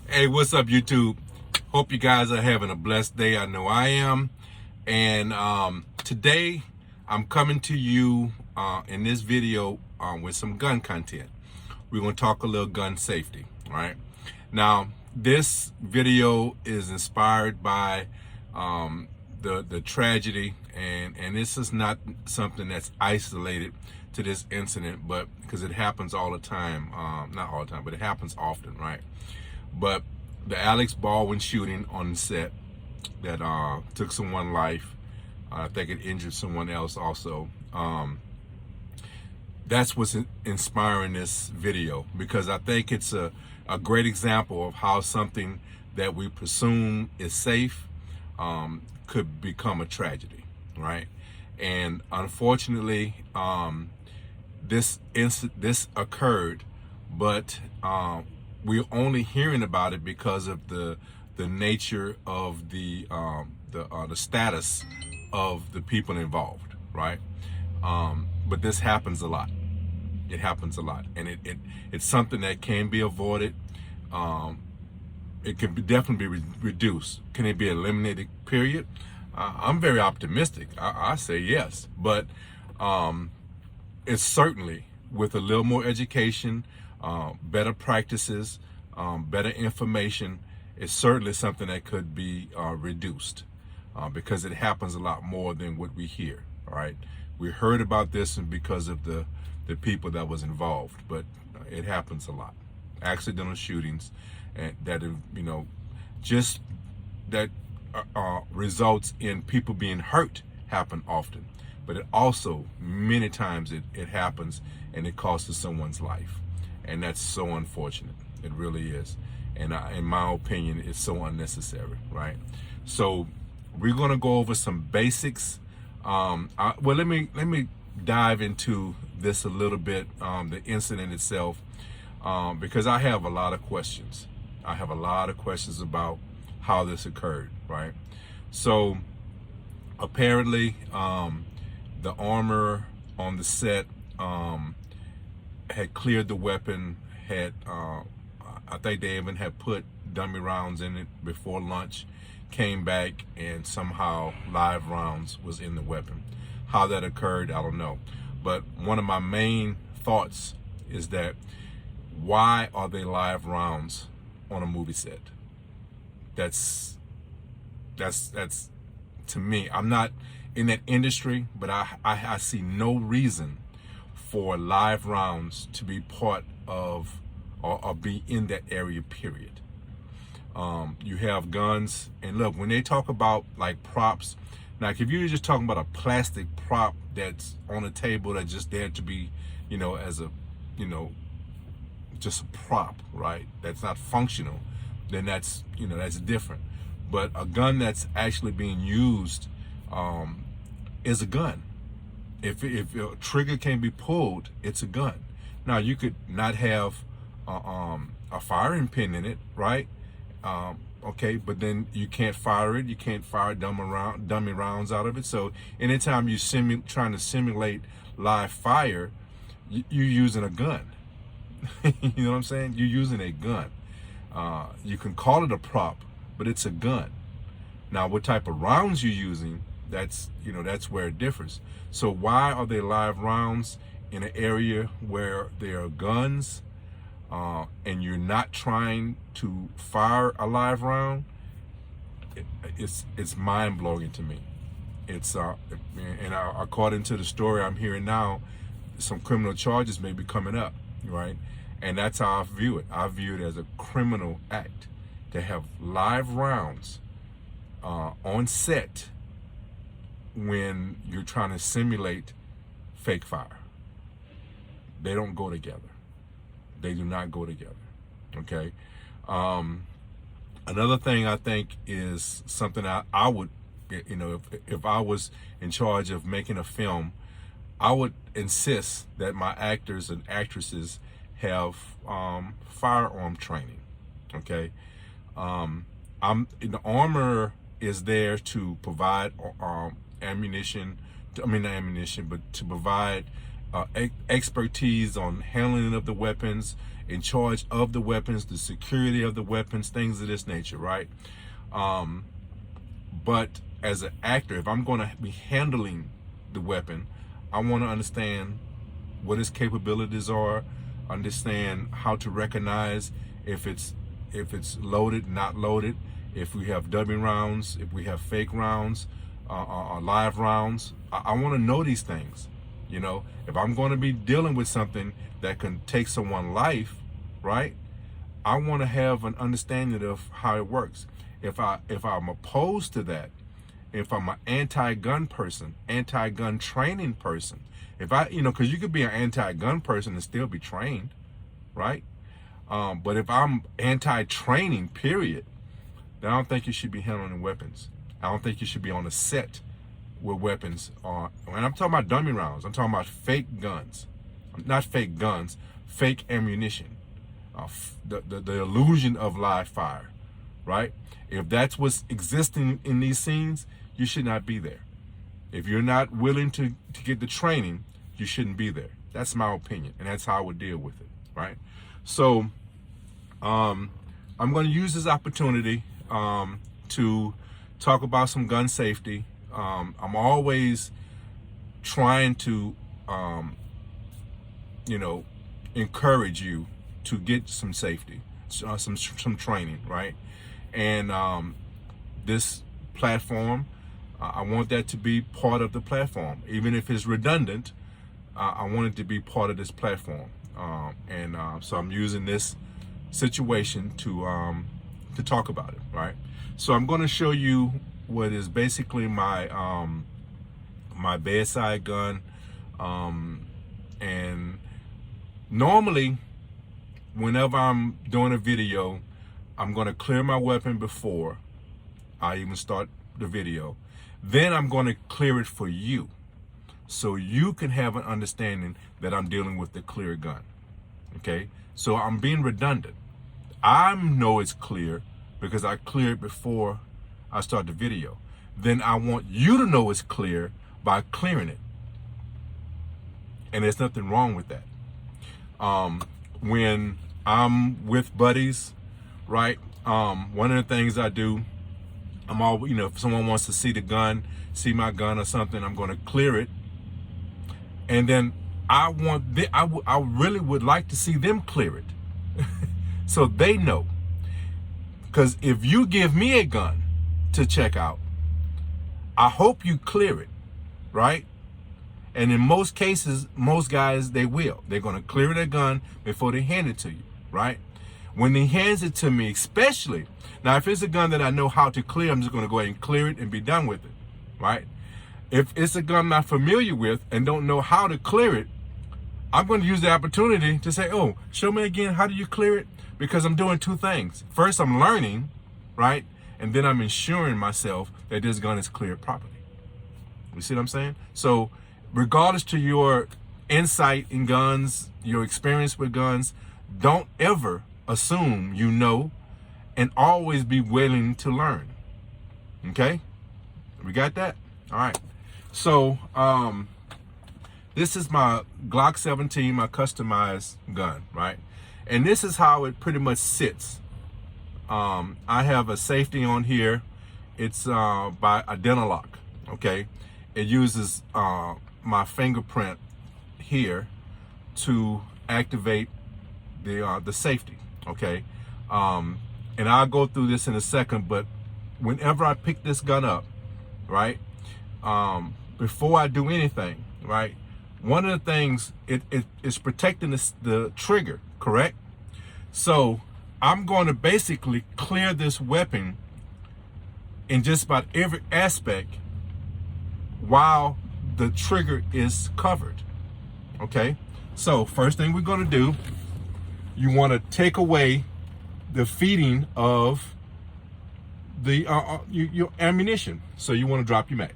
Hey, what's up, YouTube? Hope you guys are having a blessed day. I know I am. And today I'm coming to you in this video with some gun content. We're going to talk a little gun safety. All right. Now, this video is inspired by the tragedy, and this is not something that's isolated to this incident, but because it happens all the time. Not all the time, but it happens often, right? But the Alex Baldwin shooting on the set that took someone's life, I think it injured someone else also. That's what's inspiring this video, because I think it's a great example of how something that we presume is safe could become a tragedy, right? And unfortunately, this occurred, but we're only hearing about it because of the nature of the status of the people involved, right? But this happens a lot. It happens a lot, and it's something that can be avoided. It can definitely be reduced. Can it be eliminated? Period. I'm very optimistic. I say yes, but it's certainly, with a little more education, better practices, better information, it's certainly something that could be reduced, because it happens a lot more than what we hear. All right, we heard about this and because of the people that was involved, but it happens a lot. Accidental shootings, and that just that results in people being hurt happen often, but it also many times it happens and it costs someone's life, and that's so unfortunate. It really is, and in my opinion, it's so unnecessary, right? So we're gonna go over some basics. Well, let me dive into this a little bit, the incident itself, because I have a lot of questions. I have a lot of questions about how this occurred, right? So apparently, the armor on the set had cleared the weapon. I think they even had put dummy rounds in it before lunch, came back, and somehow live rounds was in the weapon. How that occurred, I don't know. But one of my main thoughts is that, why are they live rounds on a movie set? That's to me. I'm not in that industry, but I see no reason for live rounds to be part of or be in that area, period. You have guns, and look, when they talk about like props, like if you're just talking about a plastic prop that's on a table that's just there to be, as a, just a prop, right? That's not functional, then that's different. But a gun that's actually being used is a gun. If a trigger can be pulled, it's a gun. Now, you could not have a firing pin in it, right? Okay, but then you can't fire it. You can't fire dummy rounds out of it. So anytime you trying to simulate live fire, you're using a gun. You know what I'm saying? You're using a gun. You can call it a prop, but it's a gun. Now, what type of rounds you're using, that's where it differs. So why are they live rounds in an area where there are guns, and you're not trying to fire a live round? It's mind-blowing to me. It's and according to the story I'm hearing now, some criminal charges may be coming up, right? And that's how I view it. I view it as a criminal act to have live rounds on set when you're trying to simulate fake fire. They don't go together. They do not go together. Okay. Another thing I think is something I would, if I was in charge of making a film, I would insist that my actors and actresses have firearm training. Okay. The armor is there to provide ammunition. Not ammunition, but to provide expertise on handling of the weapons, in charge of the weapons, the security of the weapons, things of this nature, right? But as an actor, if I'm going to be handling the weapon, I want to understand what its capabilities are, understand how to recognize if it's loaded, not loaded, if we have dummy rounds, if we have fake rounds, or live rounds. I want to know these things. You know, if I'm going to be dealing with something that can take someone's life, right? I want to have an understanding of how it works. If I'm opposed to that, if I'm an anti-gun person, anti-gun training person, because you could be an anti-gun person and still be trained, right? But if I'm anti-training, period, then I don't think you should be handling weapons. I don't think you should be on a set where weapons are. And I'm talking about dummy rounds. I'm talking about fake guns, not fake guns, fake ammunition, the illusion of live fire, right? If that's what's existing in these scenes, you should not be there. If you're not willing to get the training, you shouldn't be there. That's my opinion, and that's how I would deal with it, right? So I'm going to use this opportunity to talk about some gun safety. I'm always trying to, encourage you to get some safety, some training, right? And this platform, I want that to be part of the platform. Even if it's redundant, I want it to be part of this platform. So I'm using this situation to talk about it, right? So I'm going to show you what is basically my my bedside gun, and normally whenever I'm doing a video, I'm going to clear my weapon before I even start the video. Then I'm going to clear it for you, so you can have an understanding that I'm dealing with the clear gun. Okay, so I'm being redundant. I know it's clear because I clear it before I start the video. Then I want you to know it's clear by clearing it. And there's nothing wrong with that. When I'm with buddies, right? One of the things I do, I'm always, if someone wants to see the gun, see my gun or something, I'm going to clear it. And then I really would like to see them clear it. So they know. Because if you give me a gun to check out, I hope you clear it, right? And in most cases, most guys, they will. They're going to clear their gun before they hand it to you, right? When he hands it to me, especially, now if it's a gun that I know how to clear, I'm just going to go ahead and clear it and be done with it, right? If it's a gun I'm not familiar with and don't know how to clear it, I'm going to use the opportunity to say, oh, show me again, how do you clear it? Because I'm doing two things. First, I'm learning, right? And then I'm ensuring myself that this gun is cleared properly. You see what I'm saying? So regardless to your insight in guns, your experience with guns, don't ever assume you know, and always be willing to learn. Okay? We got that? All right. So this is my Glock 17, my customized gun, right? And this is how it pretty much sits. I have a safety on here. It's by Identilock, okay? It uses my fingerprint here to activate the safety, okay? And I'll go through this in a second, but whenever I pick this gun up, right, before I do anything, right, one of the things, it is protecting the trigger, correct? So I'm going to basically clear this weapon in just about every aspect while the trigger is covered, okay? So first thing we're going to do, you want to take away the feeding of the your ammunition. So you want to drop your mag.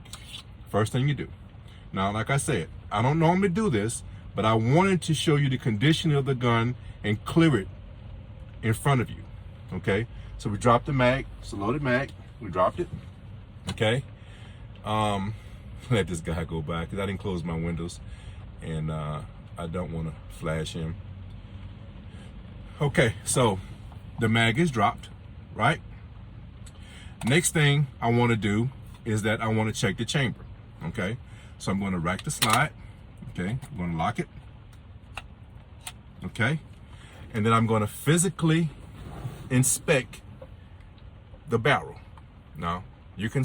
First thing you do. Now, like I said, I don't normally do this, but I wanted to show you the condition of the gun and clear it in front of you, okay? So we dropped the mag. It's a loaded mag. We dropped it, okay? Let this guy go by because I didn't close my windows. and I don't want to flash him. Okay, so the mag is dropped, right? Next thing I want to do is that I want to check the chamber. Okay, so I'm going to rack the slide. Okay, I'm going to lock it. Okay, and then I'm going to physically inspect the barrel. Now you can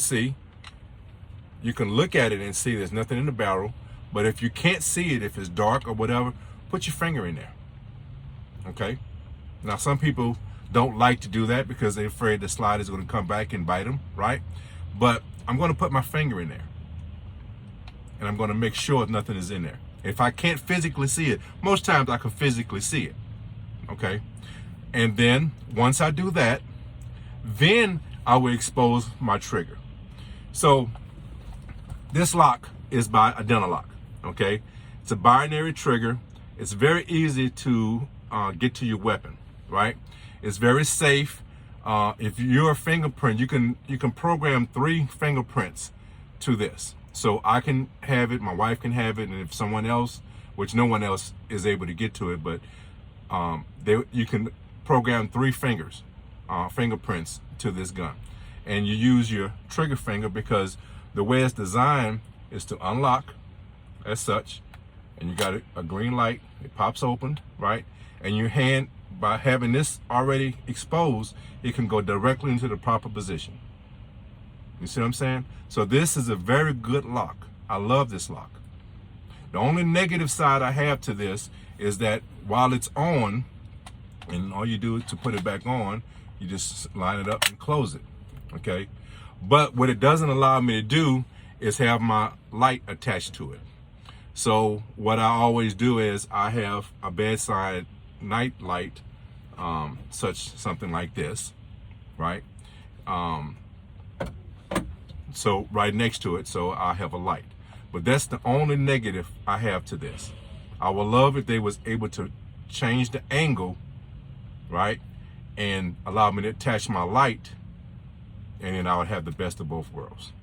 look at it and see there's nothing in the barrel, but if you can't see it, if it's dark or whatever, put your finger in there. Okay, now some people don't like to do that because they're afraid the slide is going to come back and bite them, right? But I'm going to put my finger in there and I'm going to make sure nothing is in there. If I can't physically see it, most times I can physically see it. Okay, and then once I do that, then I will expose my trigger. So this lock is by Identilock. Okay, it's a binary trigger. It's very easy to get to your weapon, right? It's very safe. If you're a fingerprint, you can program 3 fingerprints to this. So I can have it, my wife can have it, and if someone else, which no one else is able to get to it, but you can program 3 fingerprints to this gun. And you use your trigger finger because the way it's designed is to unlock as such, and you got a green light, it pops open, right? And your hand, by having this already exposed, it can go directly into the proper position. You see what I'm saying? So this is a very good lock. I love this lock. The only negative side I have to this is that while it's on, and all you do to put it back on, you just line it up and close it, okay? But what it doesn't allow me to do is have my light attached to it. So what I always do is I have a bedside night light, something like this, right? So right next to it, so I have a light. But that's the only negative I have to this. I would love if they was able to change the angle, right, and allow me to attach my light, and then I would have the best of both worlds.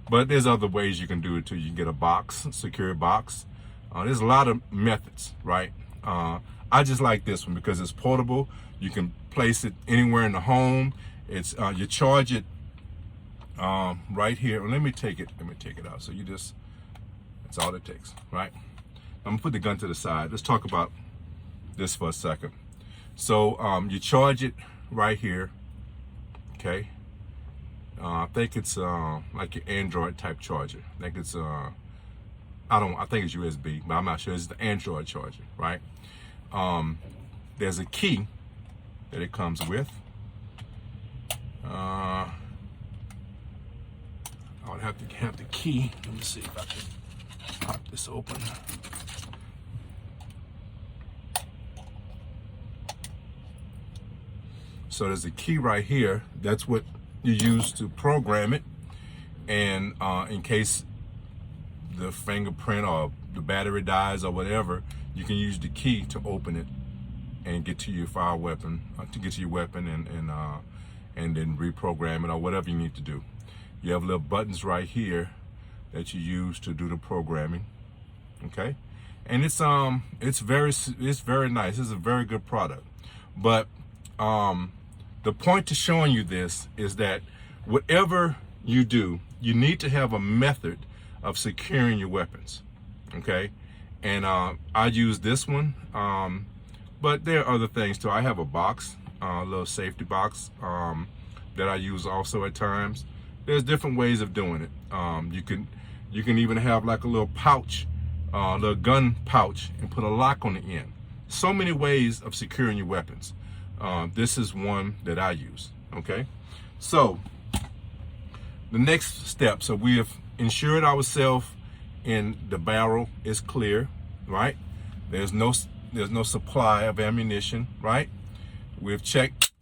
But there's other ways you can do it too. You can get a box, secure box. There's a lot of methods, right? I just like this one because it's portable. You can place it anywhere in the home. It's you charge it right here. Let me take it out. So that's all it takes, right? I'm gonna put the gun to the side. Let's talk about this for a second. So you charge it right here, okay? I think it's like your Android type charger. I think it's I think it's USB, but I'm not sure. It's the Android charger, right? There's a key that it comes with. I would have to have the key. Let me see if I can pop this open. So there's a key right here. That's what you use to program it. And in case the fingerprint or the battery dies or whatever, you can use the key to open it and get to your weapon and then reprogram it or whatever you need to do. You have little buttons right here that you use to do the programming, okay? And it's very nice. It's a very good product. But the point to showing you this is that whatever you do, you need to have a method of securing your weapons, okay? And I use this one, but there are other things too. I have a box, a little safety box that I use also at times. There's different ways of doing it. You can even have like a little pouch, little gun pouch, and put a lock on the end. So many ways of securing your weapons. This is one that I use, okay? So the next step, so we have ensured ourselves in the barrel is clear, right? There's no supply of ammunition, right? We've checked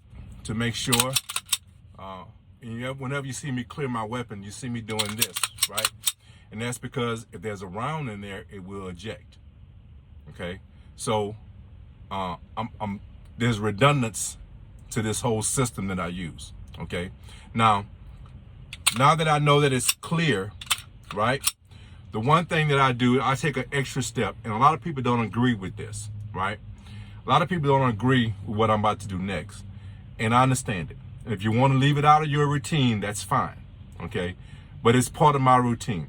to make sure. And whenever you see me clear my weapon, you see me doing this, right? And that's because if there's a round in there, it will eject. Okay, so there's redundancy to this whole system that I use. Okay, now that I know that it's clear, right? the one thing that I do, I take an extra step, and a lot of people don't agree with this, right? A lot of people don't agree with what I'm about to do next, and I understand it. And if you want to leave it out of your routine, that's fine, okay? But it's part of my routine,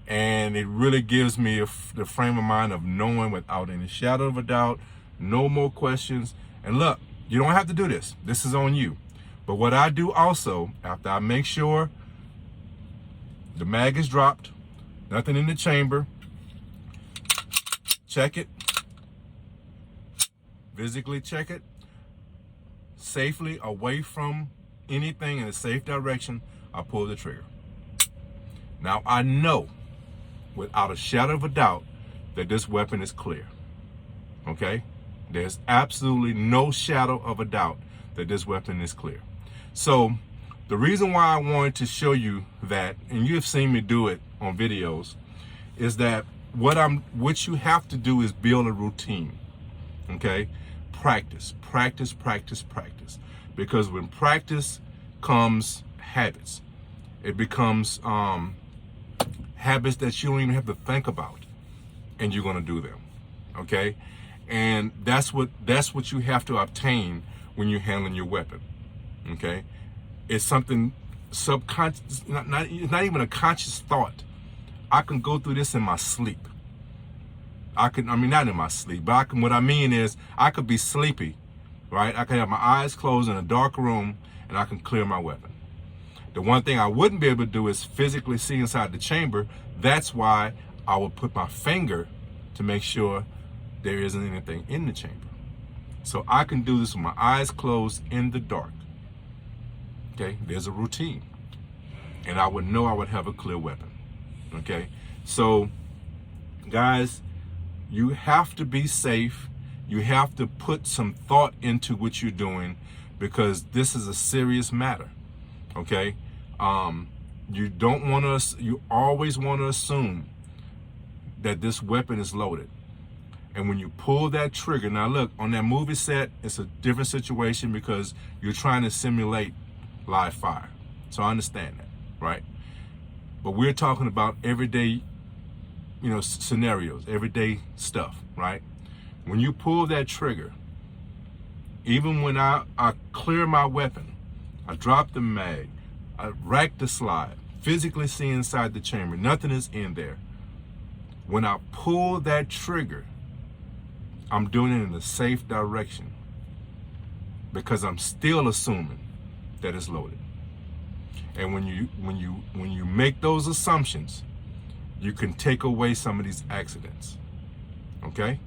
and it really gives me the frame of mind of knowing without any shadow of a doubt, no more questions. And look, you don't have to do this. This is on you. But what I do also, after I make sure the mag is dropped, nothing in the chamber, check it, physically check it, safely away from anything in a safe direction, I pull the trigger. Now I know without a shadow of a doubt that this weapon is clear, okay? There's absolutely no shadow of a doubt that this weapon is clear. So the reason why I wanted to show you that, and you've seen me do it on videos, is that what you have to do is build a routine, okay? Practice, practice, practice, practice. Because when practice comes habits, it becomes habits that you don't even have to think about, and you're gonna do them, okay? And that's what you have to obtain when you're handling your weapon, okay? It's something subconscious, it's not even a conscious thought. I can go through this in my sleep. Not in my sleep, but what I mean is I could be sleepy, right? I can have my eyes closed in a dark room and I can clear my weapon. The one thing I wouldn't be able to do is physically see inside the chamber. That's why I would put my finger to make sure there isn't anything in the chamber. So I can do this with my eyes closed in the dark. Okay, there's a routine. And I would know I would have a clear weapon. Okay, so guys, you have to be safe. You have to put some thought into what you're doing, because this is a serious matter. Okay, you always want to assume that this weapon is loaded. And when you pull that trigger, now look, on that movie set, it's a different situation because you're trying to simulate live fire. So I understand that, right? But we're talking about everyday, scenarios, everyday stuff, right? When you pull that trigger, even when I clear my weapon, I drop the mag, I rack the slide, physically see inside the chamber, nothing is in there. When I pull that trigger, I'm doing it in a safe direction because I'm still assuming that it's loaded. And when you make those assumptions, you can take away some of these accidents. Okay?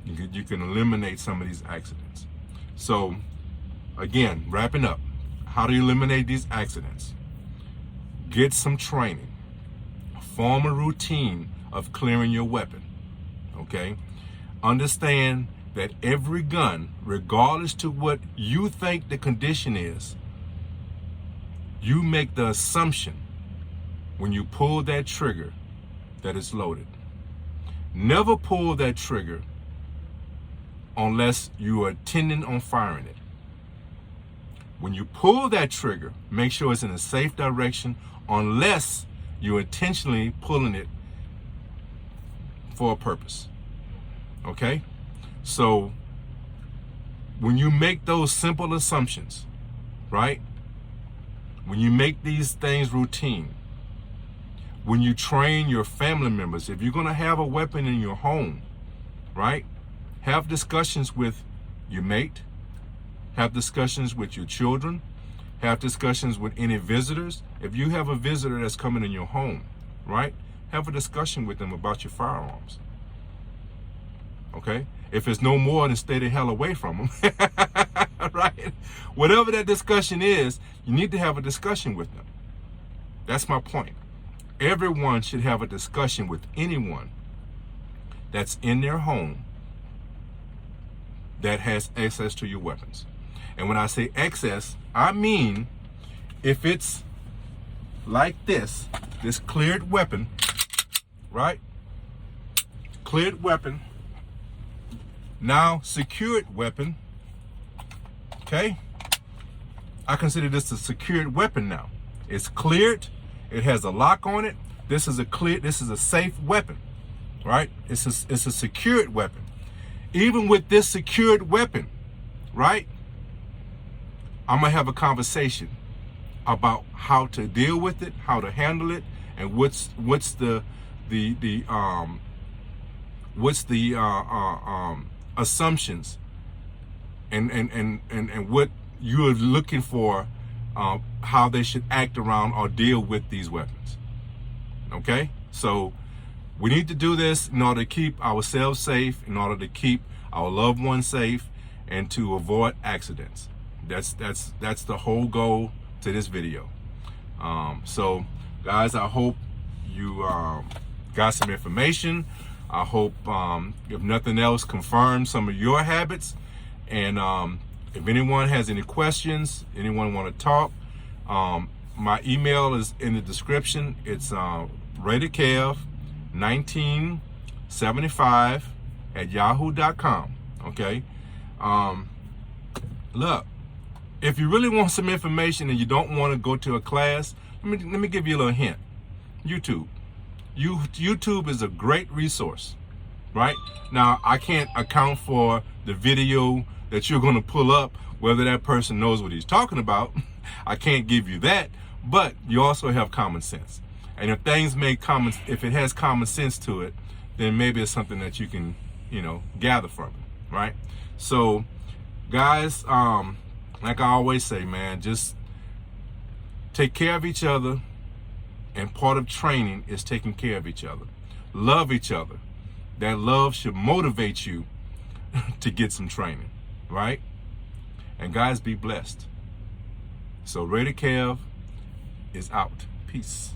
You can eliminate some of these accidents. So again, wrapping up, how do you eliminate these accidents? Get some training. Form a routine of clearing your weapon. Okay? Understand that every gun, regardless to what you think the condition is, you make the assumption when you pull that trigger that it's loaded. Never pull that trigger unless you are intending on firing it. When you pull that trigger, make sure it's in a safe direction unless you're intentionally pulling it for a purpose. Okay? So when you make those simple assumptions, right? When you make these things routine, when you train your family members, if you're going to have a weapon in your home, right? Have discussions with your mate, have discussions with your children, have discussions with any visitors. If you have a visitor that's coming in your home, right? Have a discussion with them about your firearms. Okay? If it's no more, then stay the hell away from them. Right? Whatever that discussion is, you need to have a discussion with them. That's my point. Everyone should have a discussion with anyone that's in their home that has access to your weapons. And when I say access, I mean if it's like this cleared weapon, right? Cleared weapon, now secured weapon, okay? I consider this a secured weapon now. It's cleared, it has a lock on it, This is a safe weapon, right? It's a secured weapon. Even with this secured weapon, right? I'm gonna have a conversation about how to deal with it, how to handle it, and what's the assumptions and what you're looking for, how they should act around or deal with these weapons. Okay, so we need to do this in order to keep ourselves safe, in order to keep our loved ones safe, and to avoid accidents. That's the whole goal to this video. So guys, I hope you got some information. I hope, if nothing else, confirm some of your habits. And if anyone has any questions, anyone want to talk, my email is in the description. It's rateedkev1975@yahoo.com. Okay. Look, if you really want some information and you don't want to go to a class, let me give you a little hint. YouTube is a great resource, right? Now, I can't account for the video that you're going to pull up, whether that person knows what he's talking about. I can't give you that, but you also have common sense. And if if it has common sense to it, then maybe it's something that you can, gather from it, right? So, guys, like I always say, man, just take care of each other. And part of training is taking care of each other. Love each other. That love should motivate you to get some training, right? And guys, be blessed. So Rated Kev is out. Peace.